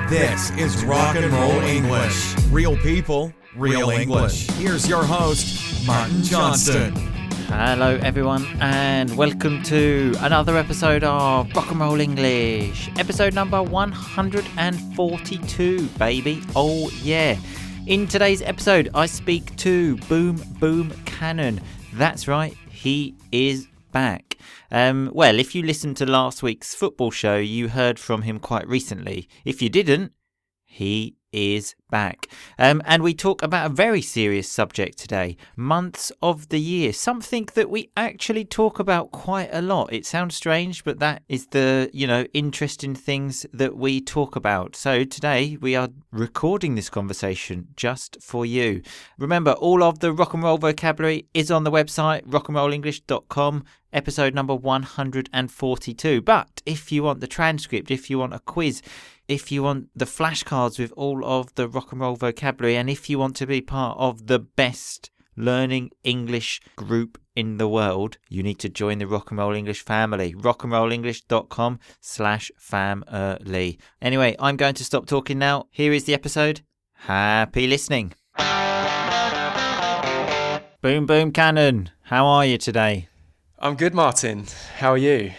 This is Rock and Roll English. Real people, real English. Here's your host, Martin Johnston. Hello everyone and welcome to another episode of Rock and Roll English. Episode number 142, baby. Oh yeah. In today's episode, I speak to Boom Cannon. That's right, he is back. Well, if you listened to last week's football show, you heard from him quite recently. If you didn't, he is back. And we talk about a very serious subject today, months of the year, something that we actually talk about quite a lot. It sounds strange, but that is the, interesting things that we talk about. So today we are recording this conversation just for you. Remember, all of the rock and roll vocabulary is on the website, rockandrollenglish.com. Episode number 142. But if you want the transcript, if you want a quiz, if you want the flashcards with all of the rock and roll vocabulary, and if you want to be part of the best learning English group in the world, you need to join the Rock and Roll English family. rockandrollenglish.com/family. Anyway, I'm going to stop talking now. Here is the episode. Happy listening. Boom Cannon, how are you today? I'm good, Martin. How are you?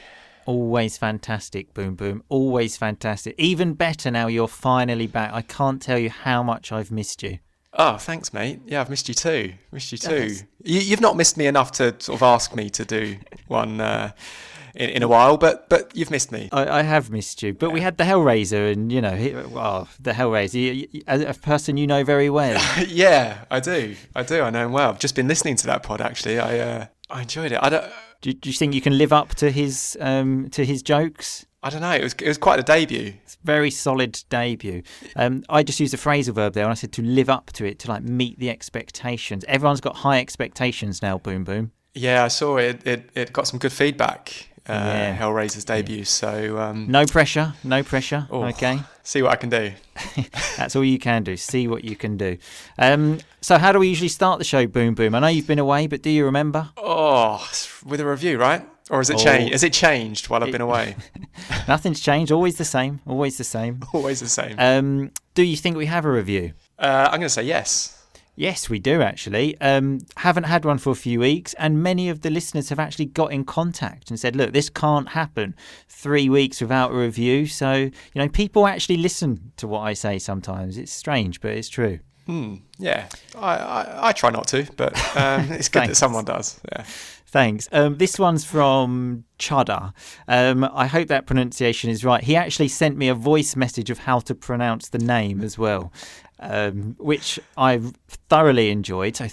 Always fantastic, Boom. Always fantastic. Even better now you're finally back. I can't tell you how much I've missed you. Oh, thanks, mate. Yeah, I've missed you too. Yes. You've not missed me enough to sort of ask me to do one in a while, but you've missed me. I have missed you. But we had the Hellraiser and, the Hellraiser, a person you know very well. Yeah, I do. I know him well. I've just been listening to that pod, actually. I enjoyed it. Do you think you can live up to his jokes? I don't know. It was quite a debut. It's a very solid debut. I just used a phrasal verb there, and I said to live up to it, to meet the expectations. Everyone's got high expectations now. Boom. Yeah, I saw it. It got some good feedback. Hellraiser's debut. So no pressure. Oh, okay. See what I can do. That's all you can do. See what you can do. So how do we usually start the show, Boom? I know you've been away, but do you remember? Oh, with a review, right? Or has it changed? Has it changed while I've been away? Nothing's changed. Always the same. Always the same. Do you think we have a review? I'm going to say yes. Yes, we do actually. Haven't had one for a few weeks, and many of the listeners have actually got in contact and said, look, this can't happen 3 weeks without a review. So, people actually listen to what I say sometimes. It's strange, but it's true. Yeah, I try not to, but it's good that someone does. Yeah. Thanks. This one's from Chada. I hope that pronunciation is right. He actually sent me a voice message of how to pronounce the name as well. Which I thoroughly enjoyed. I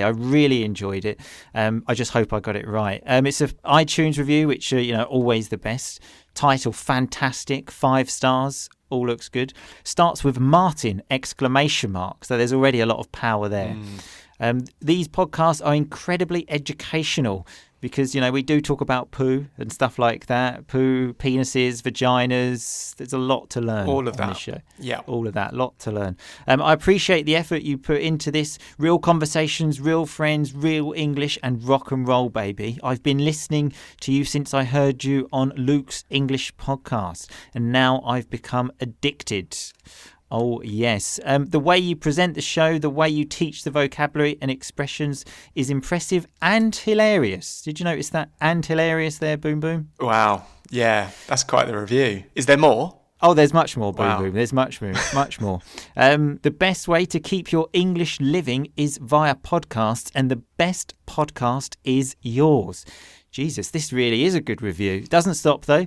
really enjoyed it. I just hope I got it right. It's an iTunes review, which are, always the best. Title, fantastic, 5 stars. All looks good. Starts with Martin, ! So there's already a lot of power there. These podcasts are incredibly educational because, we do talk about poo and stuff like that. Poo, penises, vaginas. There's a lot to learn. All of that. On this show. Yeah. All of that. Lot to learn. I appreciate the effort you put into this. Real conversations, real friends, real English and rock and roll, baby. I've been listening to you since I heard you on Luke's English podcast. And now I've become addicted. Oh, yes. The way you present the show, the way you teach the vocabulary and expressions is impressive and hilarious. Did you notice that? And hilarious there, Boom? Wow. Yeah, that's quite the review. Is there more? Oh, there's much more, Boom. Wow. There's much more. The best way to keep your English living is via podcasts, and the best podcast is yours. Jesus, this really is a good review. It doesn't stop, though.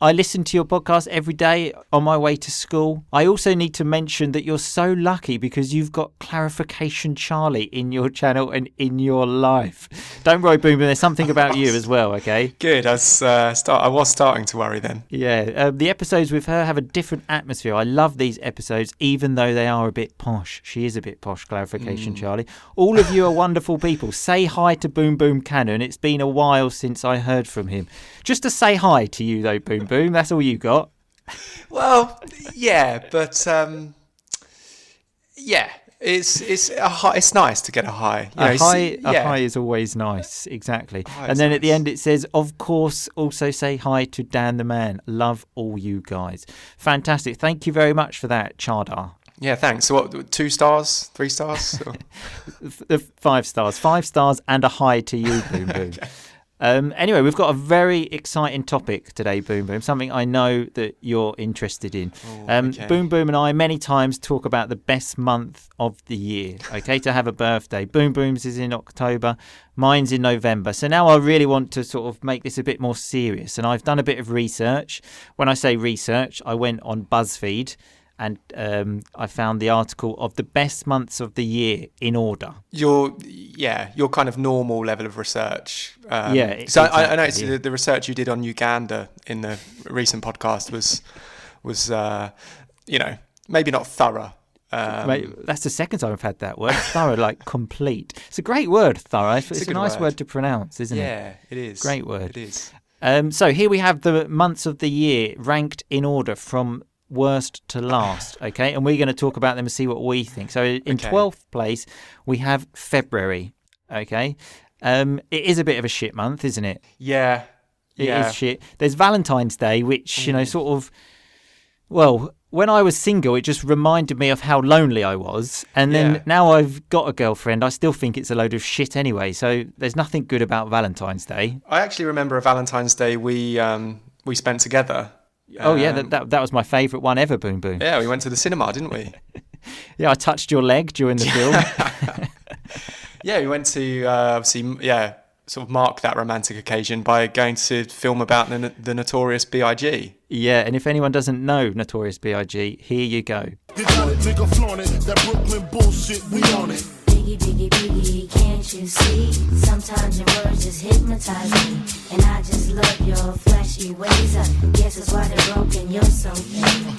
I listen to your podcast every day on my way to school. I also need to mention that you're so lucky because you've got Clarification Charlie in your channel and in your life. Don't worry, Boom, there's something about you as well, okay? Good. I was starting to worry then. Yeah, the episodes with her have a different atmosphere. I love these episodes, even though they are a bit posh. She is a bit posh, Clarification Charlie. All of you are wonderful people. Say hi to Boom Cannon. It's been a while since I heard from him. Just to say hi to you, though, Boom. That's all you got. Well, yeah, but yeah, It's nice to get a high. A high is always nice, exactly. And then at the end it says, of course, also say hi to Dan the Man. Love all you guys. Fantastic. Thank you very much for that, Chardar. Yeah, thanks. So what, 2 stars, 3 stars? 5 stars. 5 stars and a hi to you, Boom Boom. Okay. Anyway, we've got a very exciting topic today, Boom Boom, something I know that you're interested in. Okay. Boom Boom and I many times talk about the best month of the year, okay, to have a birthday. Boom Boom's is in October, mine's in November. So now I really want to sort of make this a bit more serious, and I've done a bit of research. When I say research, I went on BuzzFeed and I found the article of the best months of the year in order. Your kind of normal level of research. So exactly, I noticed the research you did on Uganda in the recent podcast was maybe not thorough. That's the second time I've had that word, thorough, like complete. It's a great word, thorough. It's a nice word to pronounce, isn't it? Yeah, it is. Great word. It is. So here we have the months of the year ranked in order from worst to last, okay, and we're going to talk about them and see what we think. So in 12th place we have February, okay. It is a bit of a shit month, isn't it? It is shit. There's Valentine's Day, which sort of, well, when I was single it just reminded me of how lonely I was, and then now I've got a girlfriend, I still think it's a load of shit anyway, so there's nothing good about Valentine's Day. I actually remember a Valentine's Day we spent together. That was my favourite one ever, Boom Boom. Yeah, we went to the cinema, didn't we? Yeah, I touched your leg during the film. Yeah, we went to sort of mark that romantic occasion by going to film about the Notorious B.I.G. Yeah, and if anyone doesn't know Notorious B.I.G., here you go. You got it, nigga, flaunt it. That Brooklyn bullshit, we on it. Biggie, biggie, biggie, can't you see? Sometimes your words just hypnotize me, and I just love your flashy ways. I guess that's why they're broken, you're so mean.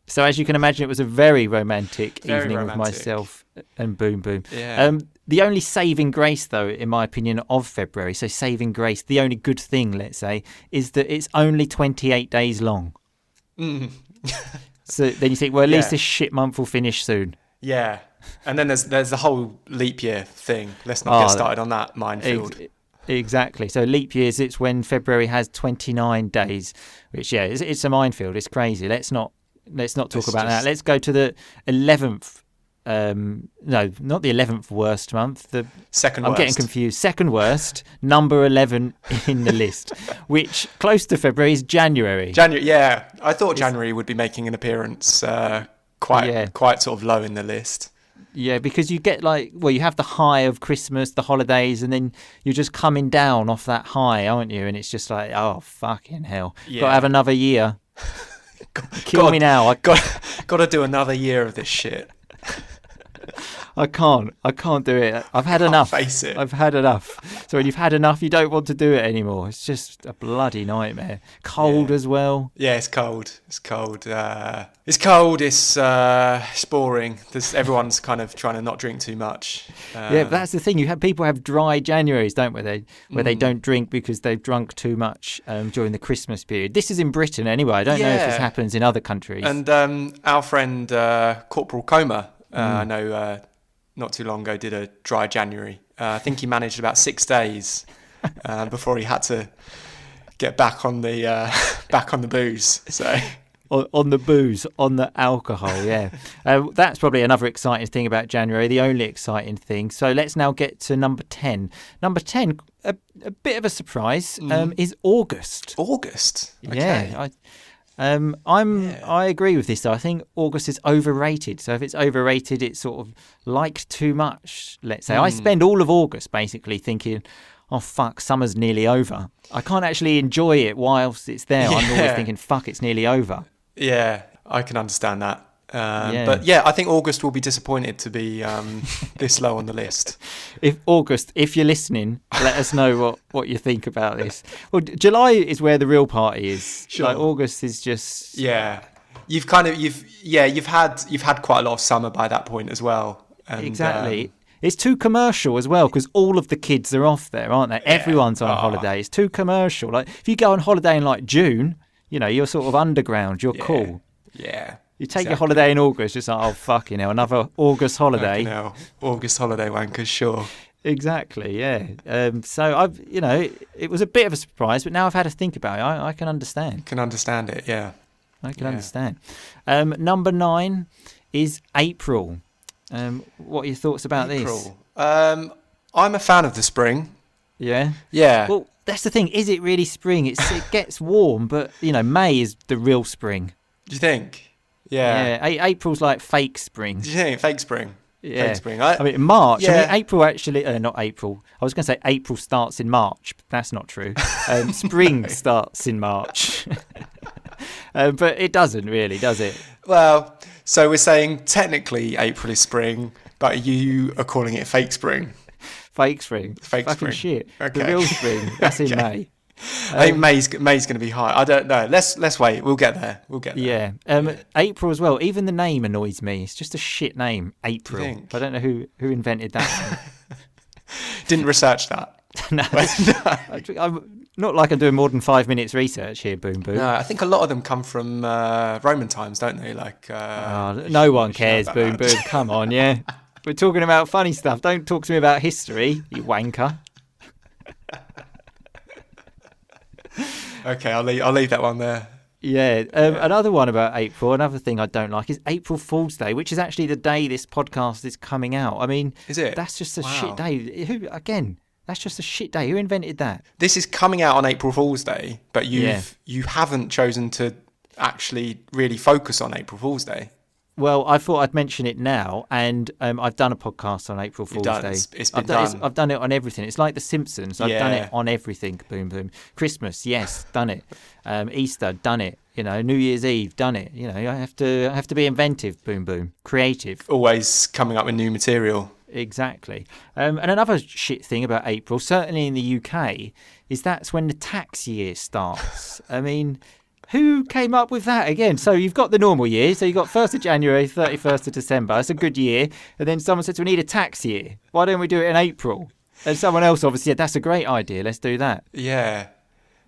So as you can imagine, it was a very romantic evening with myself and Boom Boom. Yeah. The only saving grace, though, in my opinion, of February, so saving grace, the only good thing, let's say, is that it's only 28 days long. So then you think, well, at least this shit month will finish soon. Yeah. And then there's the whole leap year thing. Let's not get started on that minefield. Exactly. So leap years, it's when February has 29 days, which, it's a minefield. It's crazy. Let's not talk about that. Let's go to the 11th. No, not the 11th worst month. The second worst. I'm getting confused. Second worst, number 11 in the list, which close to February is January. Yeah. I thought January would be making an appearance quite sort of low in the list. Yeah, because you get you have the high of Christmas, the holidays, and then you're just coming down off that high, aren't you? And it's just like, oh, fucking hell. Yeah. Got to have another year. Kill me now. Got to do another year of this shit. I can't do it. I've had enough. Face it. I've had enough. So when you've had enough, you don't want to do it anymore. It's just a bloody nightmare. Cold as well. Yeah, it's cold. It's cold. It's boring. Everyone's kind of trying to not drink too much. Yeah, but that's the thing. People have dry Januaries, don't they? Where they don't drink because they've drunk too much during the Christmas period. This is in Britain anyway. I don't know if this happens in other countries. And our friend Corporal Coma, I know not too long ago, did a dry January. I think he managed about 6 days before he had to get back on the booze. So on the booze, on the alcohol, yeah. That's probably another exciting thing about January, the only exciting thing. So let's now get to number 10. Number 10, a bit of a surprise, is August. August? Okay. Yeah, I agree with this though. I think August is overrated. So if it's overrated, it's sort of liked too much, let's say. I spend all of August basically thinking, oh fuck, summer's nearly over. I can't actually enjoy it whilst it's there. I'm always thinking, fuck, it's nearly over. Yeah, I can understand that. But I think August will be disappointed to be this low on the list. If you're listening, let us know what you think about this. Well, July is where the real party is. Sure. Like August is just You've had quite a lot of summer by that point as well. And, exactly. It's too commercial as well because all of the kids are off there, aren't they? Yeah. Everyone's on holiday. It's too commercial. Like if you go on holiday in like June, you're sort of underground. You're cool. Yeah. You take your holiday in August, just like, oh, fucking hell, another August holiday. Fucking hell. August holiday wankers, sure. Exactly, yeah. So I've, it was a bit of a surprise, but now I've had to think about it. I can understand. Can understand it, yeah. I can understand. Number 9 is April. What are your thoughts about April. this? I'm a fan of the spring. Yeah? Yeah. Well, that's the thing. Is it really spring? It gets warm, but, May is the real spring. Do you think? Yeah. April's like fake spring. Do you think? Fake spring? Yeah. Fake spring. I mean, March. Yeah. I mean, April actually... not April. I was going to say April starts in March, but that's not true. Spring starts in March. But it doesn't really, does it? Well, so we're saying technically April is spring, but you are calling it fake spring. Fake spring. Fake Fucking spring. shit. Okay. The real spring. That's in May. I think May's going to be high. I don't know. Let's wait. We'll get there. Yeah. April as well. Even the name annoys me. It's just a shit name. April. think? I don't know who invented that. Didn't research that. No. I'm not like I'm doing more than 5 minutes research here, Boom Boom. No, I think a lot of them come from Roman times, don't they? Like no one cares, about Boom that. Boom. Come on, yeah. We're talking about funny stuff. Don't talk to me about history, you wanker. Okay, I'll leave that one there. Yeah. Another one about April, another thing I don't like is April Fool's Day, which is actually the day this podcast is coming out. I mean, Is it? That's just a Wow. shit day. That's just a shit day. Who invented that? This is coming out on April Fool's Day, but Yeah. you haven't chosen to actually really focus on April Fool's Day. Well, I thought I'd mention it now, and I've done a podcast on April Fool's done. Day. It's been I've done, done. I've done it on everything. It's like The Simpsons. I've done Yeah. it on everything. Boom, boom. Christmas, yes, done it. Easter, done it. New Year's Eve, done it. I have to be inventive. Boom, boom. Creative. Always coming up with new material. Exactly. And another shit thing about April, certainly in the UK, is that's when the tax year starts. I mean, who came up with that again? So you've got the normal year. So you've got 1st of January, 31st of December. That's a good year. And then someone said, we need a tax year. Why don't we do it in April? And someone else obviously said, that's a great idea. Let's do that. Yeah.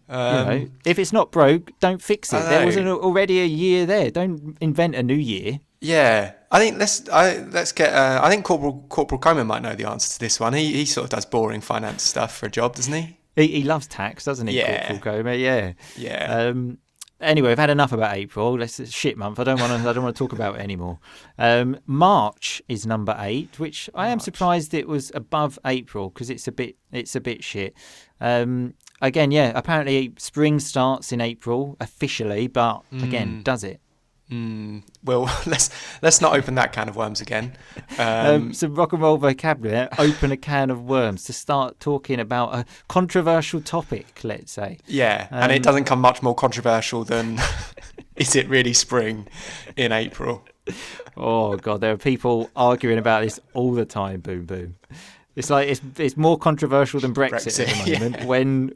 If it's not broke, don't fix it. I There was know. already a year there. Don't invent a new year. Yeah, I think let's get. I think Corporal Coleman might know the answer to this one. He sort of does boring finance stuff for a job, doesn't he? He loves tax, doesn't he? Yeah. Corporal Goma? Yeah. Yeah. Anyway, we've had enough about April. It's a shit month. I don't want to talk about it anymore. March is number 8, which I am surprised it was above April because it's a bit shit. Again, yeah. Apparently, spring starts in April officially, but again, does it? Well, let's not open that can of worms again. Some rock and roll vocabulary. Open a can of worms to start talking about a controversial topic. Let's say. Yeah, and it doesn't come much more controversial than is it really spring in April? Oh God, there are people arguing about this all the time. Boom, boom. It's like it's more controversial than Brexit at the moment. Yeah.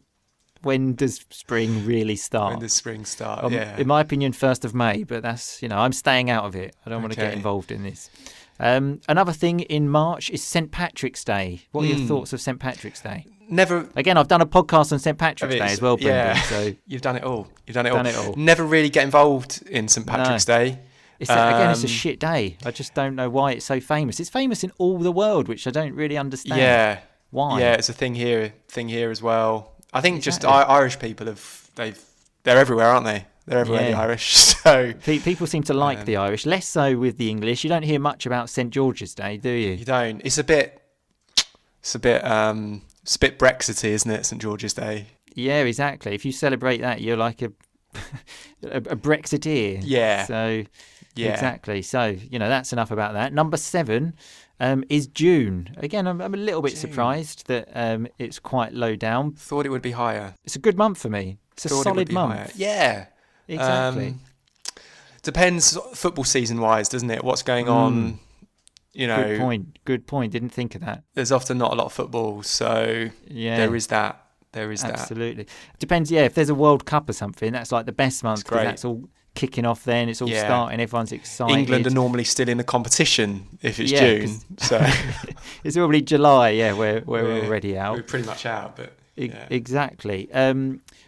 When does spring really start? When does spring start? Yeah. In my opinion, 1st of May, but that's, I'm staying out of it. I don't want to get Okay. involved in this. Another thing in March is St. Patrick's Day. What are your thoughts of St. Patrick's Day? Never. Again, I've done a podcast on St. Patrick's Day as well, Boom Yeah. Boom, so You've done it all. Done it all. Never really get involved in St. Patrick's Day. again, it's a shit day. I just don't know why it's so famous. It's famous in all the world, which I don't really understand. Yeah. Why? Yeah, it's a thing here as well. I think just Exactly. Irish people they're everywhere, aren't they? They're everywhere, the Yeah. Irish. So People seem to like the Irish, less so with the English. You don't hear much about St. George's Day, do you? you don't. It's a bit Brexity, isn't it? St. George's Day. Yeah, exactly. If you celebrate that, you're like a Brexiteer. Yeah. So, Yeah. exactly. So, that's enough about that. Number 7 is June. Again, I'm a little bit surprised that it's quite low down. Thought it would be higher. It's a good month for me. It's a Thought it would solid be month. higher. Yeah. Exactly. Depends football season wise, doesn't it? What's going on? Good point. Good point. Didn't think of that. There's often not a lot of football, so Yeah. there is that. Absolutely. Depends, if there's a World Cup or something, that's like the best month because great. that's all kicking off then. It's all Yeah. starting. Everyone's excited. England are normally still in the competition if it's Yeah, June. So It's probably July, where we're We're- already out. we're pretty much out, but yeah. Exactly.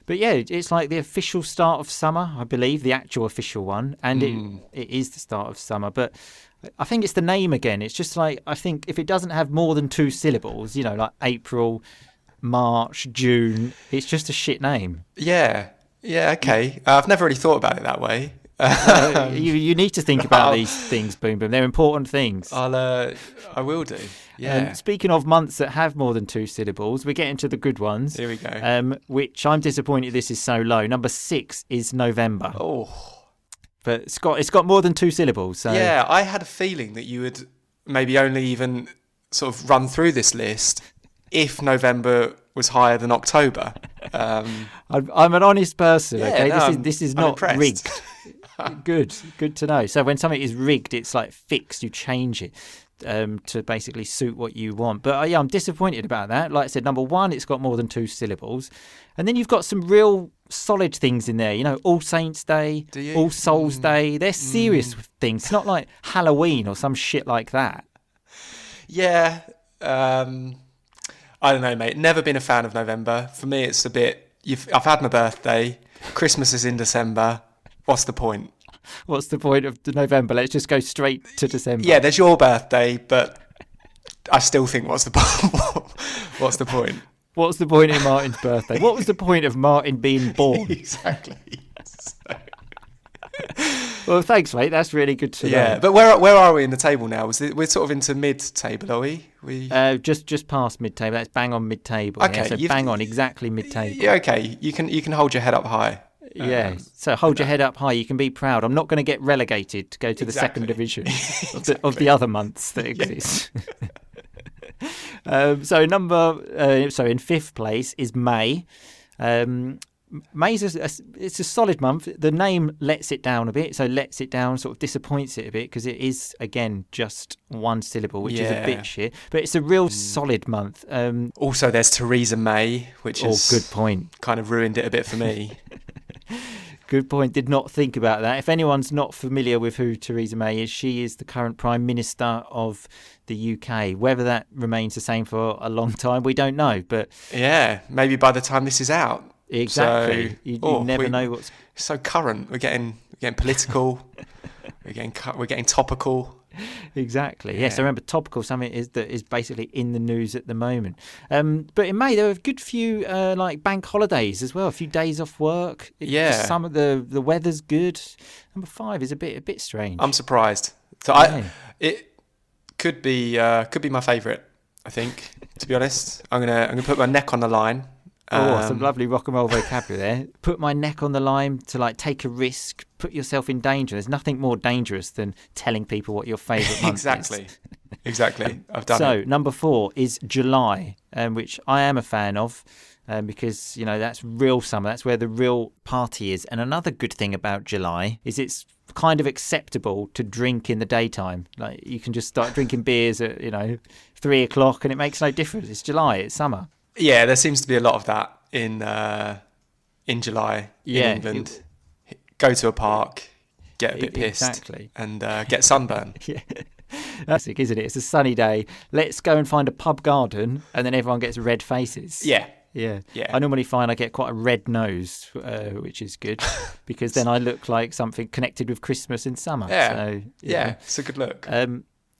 But yeah, it's like the official start of summer, I believe, the actual official one. And it is the start of summer. But I think it's the name again. It's just like, I think if it doesn't have more than 2 syllables, you know, like April, March, June, it's just a shit name. Yeah. Yeah, okay. I've never really thought about it that way. You need to think about these things, Boom Boom. They're important things. I will do. Yeah. Speaking of months that have more than 2 syllables, we're getting to the good ones. Here we go. Which I'm disappointed this is so low. Number 6 is November. Oh. But it's got more than 2 syllables. So. Yeah, I had a feeling that you would maybe only even sort of run through this list if November was higher than October. I'm an honest person. Yeah, Okay, no, this is I'm not impressed. rigged. Good to know. So when something is rigged, it's like fixed. You change it to basically suit what you want. But yeah, I'm disappointed about that. Like I said, number 1, it's got more than 2 syllables, and then you've got some real solid things in there. You know, All Saints Day, All Souls Day. They're serious things. It's not like Halloween or some shit like that. Yeah. I don't know, mate. Never been a fan of November. For me, it's a bit. I've had my birthday. Christmas is in December. What's the point? What's the point of November? Let's just go straight to December. Yeah, there's your birthday, but I still think what's the point? What's the point? What's the point in Martin's birthday? What was the point of Martin being born? Exactly. Well, thanks, mate. That's really good to know. Yeah, but where are we in the table now? We're sort of into mid-table, are we? Just past mid-table. That's bang on mid-table. Okay, yeah, so bang on, exactly mid-table. Yeah, okay. You can hold your head up high. Yeah, so hold your head up high. You can be proud. I'm not going to get relegated to go to the Exactly. second division of the other months that exist. So in 5th place is May. May's it's a solid month. The name lets it down a bit, so lets it down, sort of disappoints it a bit because it is again just 1 syllable, which is a bit shit. But it's a real solid month. Also, there's Theresa May, which is good point. Kind of ruined it a bit for me. Good point. Did not think about that. If anyone's not familiar with who Theresa May is, she is the current Prime Minister of the UK. Whether that remains the same for a long time, we don't know. But yeah, maybe by the time this is out. Exactly. So, you never know what's so current. We're getting political. we're getting topical. Exactly. Yeah. Yes, I remember topical. Something that is basically in the news at the moment. But in May there were a good few like bank holidays as well. A few days off work. Some of the weather's good. Number 5 is a bit strange. I'm surprised. So it could be my favourite. I think, to be honest, I'm gonna put my neck on the line. Some lovely rock and roll vocabulary there. Put my neck on the line to like take a risk, put yourself in danger. There's nothing more dangerous than telling people what your favourite month is. Exactly. I've done it. So number 4 is July, which I am a fan of because, you know, that's real summer. That's where the real party is. And another good thing about July is it's kind of acceptable to drink in the daytime. Like you can just start drinking beers at, 3 o'clock and it makes no difference. It's July, it's summer. Yeah, there seems to be a lot of that in July in England. Go to a park, get a bit pissed, and get sunburn. Yeah, that's it, isn't it? It's a sunny day. Let's go and find a pub garden, and then everyone gets red faces. Yeah. I normally find I get quite a red nose, which is good because then I look like something connected with Christmas in summer. Yeah, so, it's a good look.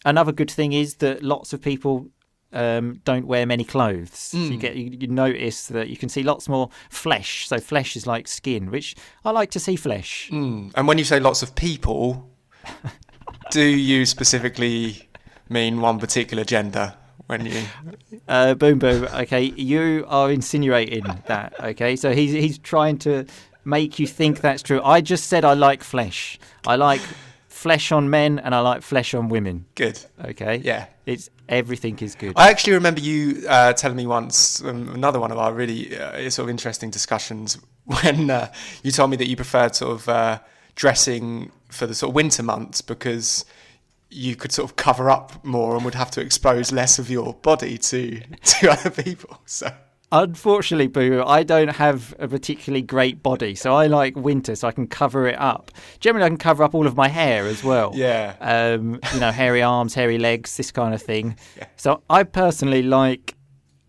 Another good thing is that lots of people don't wear many clothes. So you notice that you can see lots more flesh. So flesh is like skin, which I like to see flesh. And when you say lots of people, do you specifically mean one particular gender? When you boom boom. Okay, you are insinuating that. Okay, so he's trying to make you think that's true. I just said I like flesh. I like flesh on men and I like flesh on women. Good. Okay. Yeah. Everything is good. I actually remember you telling me once, another one of our really sort of interesting discussions, when you told me that you preferred sort of dressing for the sort of winter months because you could sort of cover up more and would have to expose less of your body to other people. So. Unfortunately, Boo, I don't have a particularly great body, so I like winter, so I can cover it up. Generally, I can cover up all of my hair as well. Yeah. Hairy arms, hairy legs, this kind of thing. Yeah. So I personally like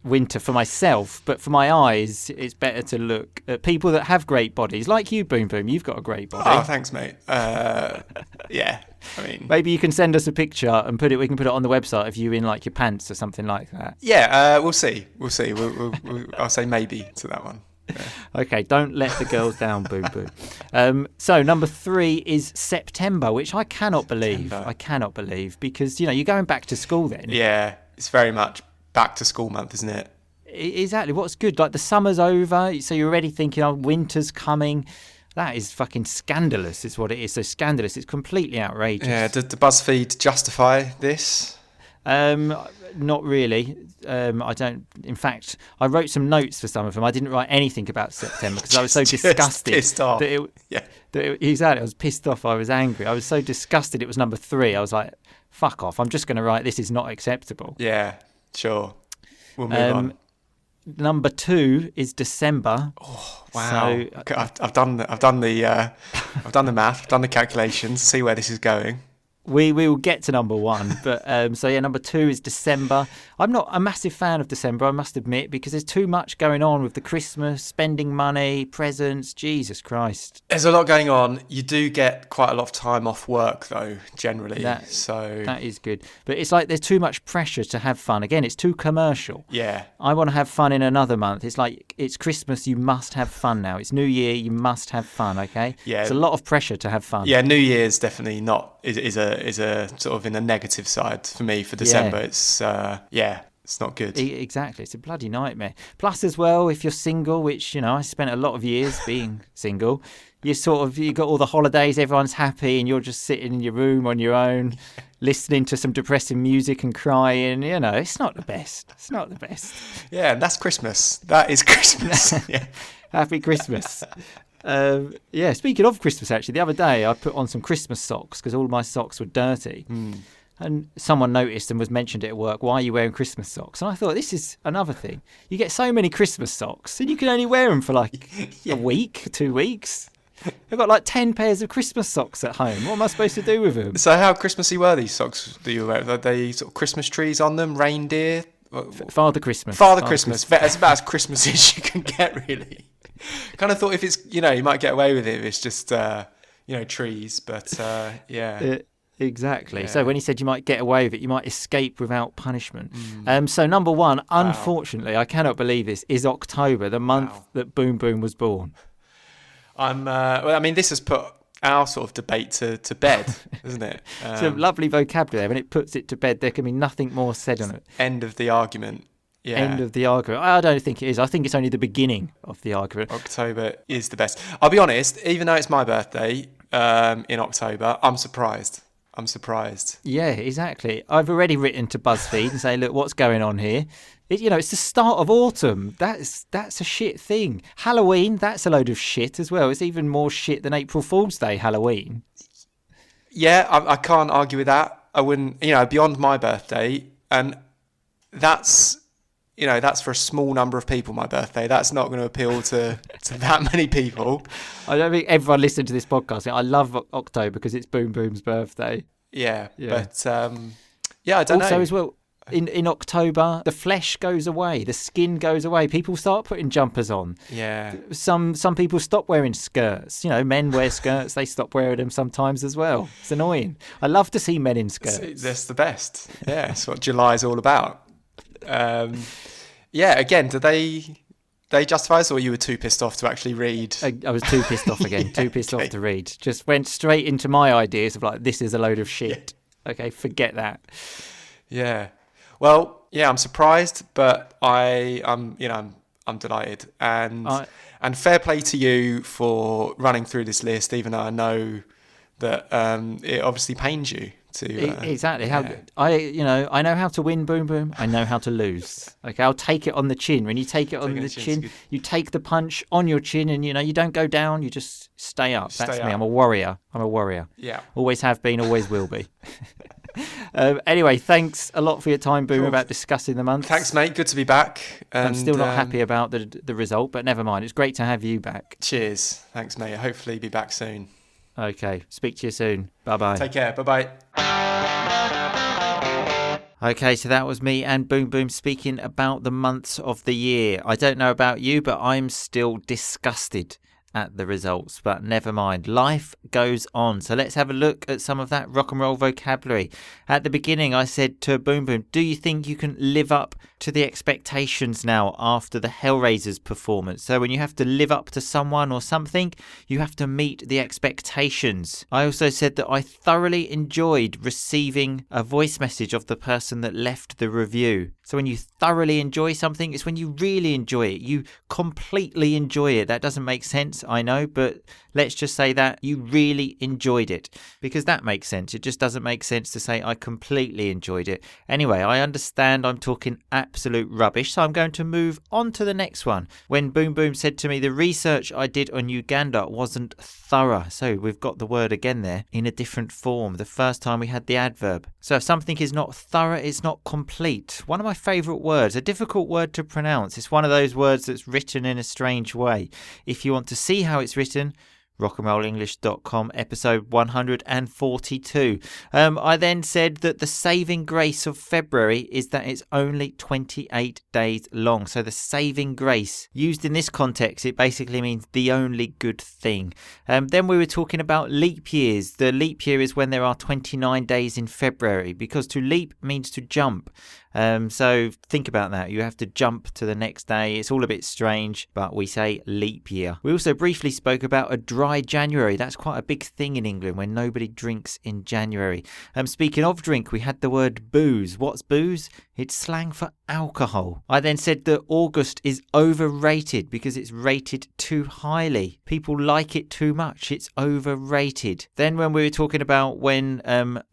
winter for myself, but for my eyes, it's better to look at people that have great bodies, like you, Boom Boom. You've got a great body. Oh, thanks, mate. Yeah, I mean, maybe you can send us a picture and we can put it on the website of you in like your pants or something like that. Yeah, we'll see. I'll say maybe to that one. Yeah. Okay, don't let the girls down, Boom Boom. So number 3 is September, which I cannot believe. I cannot believe because, you're going back to school then. Yeah, it's very much back to school month, isn't it? Exactly. What's good? Like the summer's over, so you're already thinking, oh, winter's coming. That is fucking scandalous, is what it is. So scandalous. It's completely outrageous. Yeah, did the BuzzFeed justify this? Not really. I don't. In fact, I wrote some notes for some of them. I didn't write anything about September because I was so disgusted. Pissed off. Exactly. I was pissed off. I was angry. I was so disgusted. It was number 3. I was like, fuck off. I'm just going to write this is not acceptable. Yeah, sure. We'll move on. Number 2 is December. Oh wow! So, I've done the math, I've done the calculations. See where this is going. We will get to number 1, but number 2 is December. I'm not a massive fan of December, I must admit, because there's too much going on with the Christmas, spending money, presents. Jesus Christ. There's a lot going on. You do get quite a lot of time off work, though, generally. That is good. But it's like there's too much pressure to have fun. Again, it's too commercial. Yeah. I want to have fun in another month. It's like it's Christmas, you must have fun now. It's New Year, you must have fun, okay? Yeah. It's a lot of pressure to have fun. Yeah, New Year's definitely is a sort of in a negative side for me for December. Yeah. It's not good. Exactly. It's a bloody nightmare. Plus, as well, if you're single, which, I spent a lot of years being single, you got all the holidays, everyone's happy, and you're just sitting in your room on your own, listening to some depressing music and crying. It's not the best. It's not the best. Yeah, and that's Christmas. That is Christmas. Yeah. Happy Christmas. Speaking of Christmas, actually, the other day I put on some Christmas socks because all my socks were dirty. And someone noticed and was mentioned it at work, why are you wearing Christmas socks? And I thought, this is another thing. You get so many Christmas socks and you can only wear them for like a week, 2 weeks. I've got like 10 pairs of Christmas socks at home. What am I supposed to do with them? So how Christmassy were these socks that you wear? Are they sort of Christmas trees on them, reindeer? Father Christmas. Father Christmas. That's about as Christmassy as you can get, really. Kind of thought if it's, you might get away with it if it's just, trees. But, yeah. Exactly. Yeah. So when he said you might get away with it, you might escape without punishment. So number 1, unfortunately, I cannot believe this, is October, the month that Boom Boom was born. This has put our sort of debate to bed, isn't it? It's a lovely vocabulary. When it puts it to bed, there can be nothing more said on it. End of the argument. Yeah. End of the argument. I don't think it is. I think it's only the beginning of the argument. October is the best. I'll be honest, even though it's my birthday in October, I'm surprised. Yeah, exactly. I've already written to BuzzFeed and say, look, what's going on here? It's the start of autumn. That's a shit thing. Halloween, that's a load of shit as well. It's even more shit than April Fool's Day, Halloween. Yeah, I can't argue with that. I wouldn't, beyond my birthday, and that's for a small number of people, my birthday. That's not going to appeal to that many people. I don't think everyone listening to this podcast. I love October because it's Boom Boom's birthday. Yeah. But, I don't know. Also, as well, in October, the flesh goes away. The skin goes away. People start putting jumpers on. Yeah. Some people stop wearing skirts. Men wear skirts. They stop wearing them sometimes as well. It's annoying. I love to see men in skirts. That's the best. Yeah, it's what July's all about. Again, do they justify us, or you were too pissed off to actually read? I was too pissed off again. Too pissed off to read. Just went straight into my ideas of like, this is a load of shit. Okay, forget that. Yeah. Well, yeah, I'm surprised, but I'm delighted, and fair play to you for running through this list, even though I know that it obviously pains you. Exactly. I know how to win, Boom Boom. I know how to lose. Okay, I'll take it on the chin. When you take it on the chin, you take the punch on your chin, and you don't go down. You just stay up. That's me. I'm a warrior. Yeah. Always have been. Always will be. Anyway, thanks a lot for your time, Boom, about discussing the month. Thanks, mate. Good to be back. And, I'm still not happy about the result, but never mind. It's great to have you back. Cheers. Thanks, mate. Hopefully be back soon. Okay. Speak to you soon. Bye-bye. Take care. Bye-bye. Okay, so that was me and Boom Boom speaking about the months of the year. I don't know about you, but I'm still disgusted at the results, but never mind. Life goes on. So let's have a look at some of that rock and roll vocabulary. At the beginning, I said to Boom Boom, do you think you can live up to the expectations now after the Hellraisers performance? So when you have to live up to someone or something, you have to meet the expectations. I also said that I thoroughly enjoyed receiving a voice message of the person that left the review. So when you thoroughly enjoy something, it's when you really enjoy it. You completely enjoy it. That doesn't make sense, I know, but let's just say that you really enjoyed it, because that makes sense. It just doesn't make sense to say I completely enjoyed it. Anyway, I understand I'm talking absolute rubbish, so I'm going to move on to the next one. When Boom Boom said to me the research I did on Uganda wasn't thorough, so we've got the word again there in a different form. The first time we had the adverb. So if something is not thorough, it's not complete. One of my favourite words, a difficult word to pronounce. It's one of those words that's written in a strange way. If you want to see how it's written, rockandrollenglish.com, episode 142. I then said that the saving grace of February is that it's only 28 days long. So the saving grace, used in this context, it basically means the only good thing. Then we were talking about leap years. The leap year is when there are 29 days in February, because to leap means to jump. So think about that. You have to jump to the next day. It's all a bit strange, but we say leap year. We also briefly spoke about a dry January. That's quite a big thing in England when nobody drinks in January. Speaking of drink, we had the word booze. What's booze? It's slang for alcohol. I then said that August is overrated because it's rated too highly. People like it too much. It's overrated. Then when we were talking about when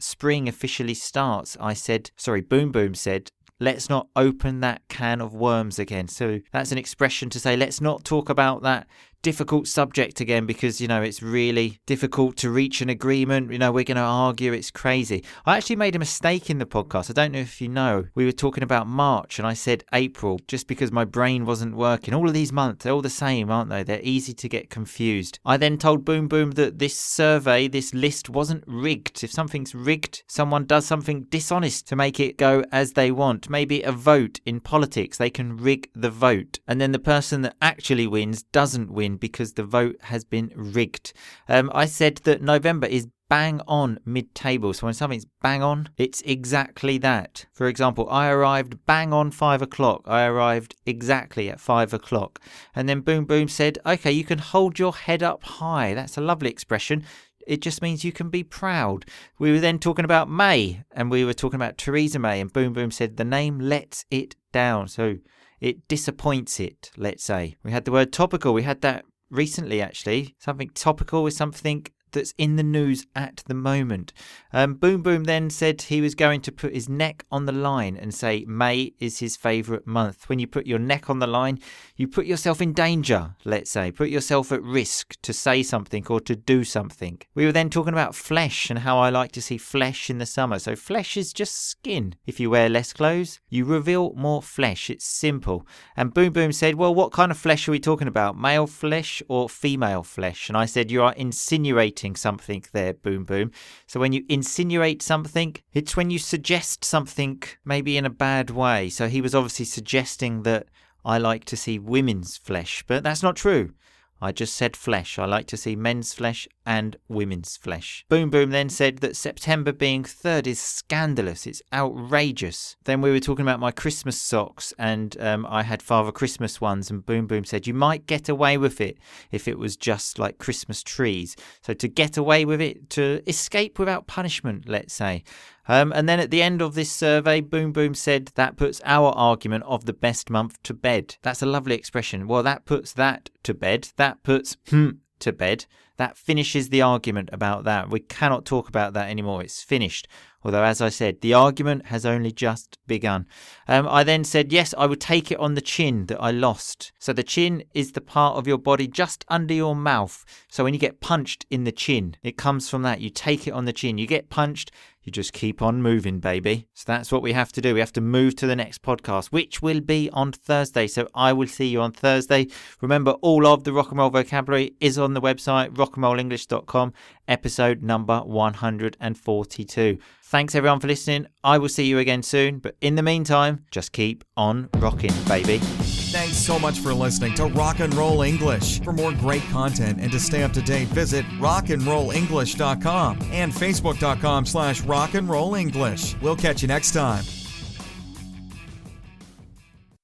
spring officially starts, Boom Boom said, let's not open that can of worms again. So that's an expression to say, let's not talk about that difficult subject again, because, you know, it's really difficult to reach an agreement. You know, we're going to argue. It's crazy. I actually made a mistake in the podcast. I don't know if you know. We were talking about March and I said April just because my brain wasn't working. All of these months, they're all the same, aren't they? They're easy to get confused. I then told Boom Boom that this survey, this list wasn't rigged. If something's rigged, someone does something dishonest to make it go as they want. Maybe a vote in politics, they can rig the vote. And then the person that actually wins doesn't win because the vote has been rigged. I said that November is bang on mid-table. So when something's bang on, it's exactly that. For example, I arrived bang on 5 o'clock. I arrived exactly at 5 o'clock. And then Boom Boom said, okay, you can hold your head up high. That's a lovely expression. It just means you can be proud. We were then talking about May, and we were talking about Theresa May, and Boom Boom said the name lets it down. So it disappoints it, let's say. We had the word topical. We had that recently, actually. Something topical is something that's in the news at the moment. Boom Boom then said he was going to put his neck on the line and say May is his favourite month. When you put your neck on the line, you put yourself in danger, let's say. Put yourself at risk to say something or to do something. We were then talking about flesh and how I like to see flesh in the summer. So flesh is just skin. If you wear less clothes, you reveal more flesh. It's simple. And Boom Boom said, well, what kind of flesh are we talking about? Male flesh or female flesh? And I said, you are insinuating something there, Boom Boom. So when you insinuate something, it's when you suggest something maybe in a bad way. So he was obviously suggesting that I like to see women's flesh, but that's not true. I just said flesh. I like to see men's flesh and women's flesh. Boom Boom then said that September being 3rd is scandalous. It's outrageous. Then we were talking about my Christmas socks, and I had Father Christmas ones, and Boom Boom said you might get away with it if it was just like Christmas trees. So to get away with it, to escape without punishment, let's say. And then at the end of this survey, Boom Boom said that puts our argument of the best month to bed. That's a lovely expression. Well, that puts that to bed. That puts to bed. That finishes the argument about that. We cannot talk about that anymore. It's finished. Although, as I said, the argument has only just begun. I then said, yes, I would take it on the chin that I lost. So the chin is the part of your body just under your mouth. So when you get punched in the chin, it comes from that. You take it on the chin. You get punched. You just keep on moving, baby. So that's what we have to do. We have to move to the next podcast, which will be on Thursday. So I will see you on Thursday. Remember, all of the rock and roll vocabulary is on the website, rockandrollenglish.com, episode number 142. Thanks everyone for listening. I will see you again soon, but in the meantime, just keep on rocking, baby. Thanks so much for listening to Rock and Roll English. For more great content and to stay up to date, visit rockandrollenglish.com and facebook.com/rockandrollenglish. We'll catch you next time.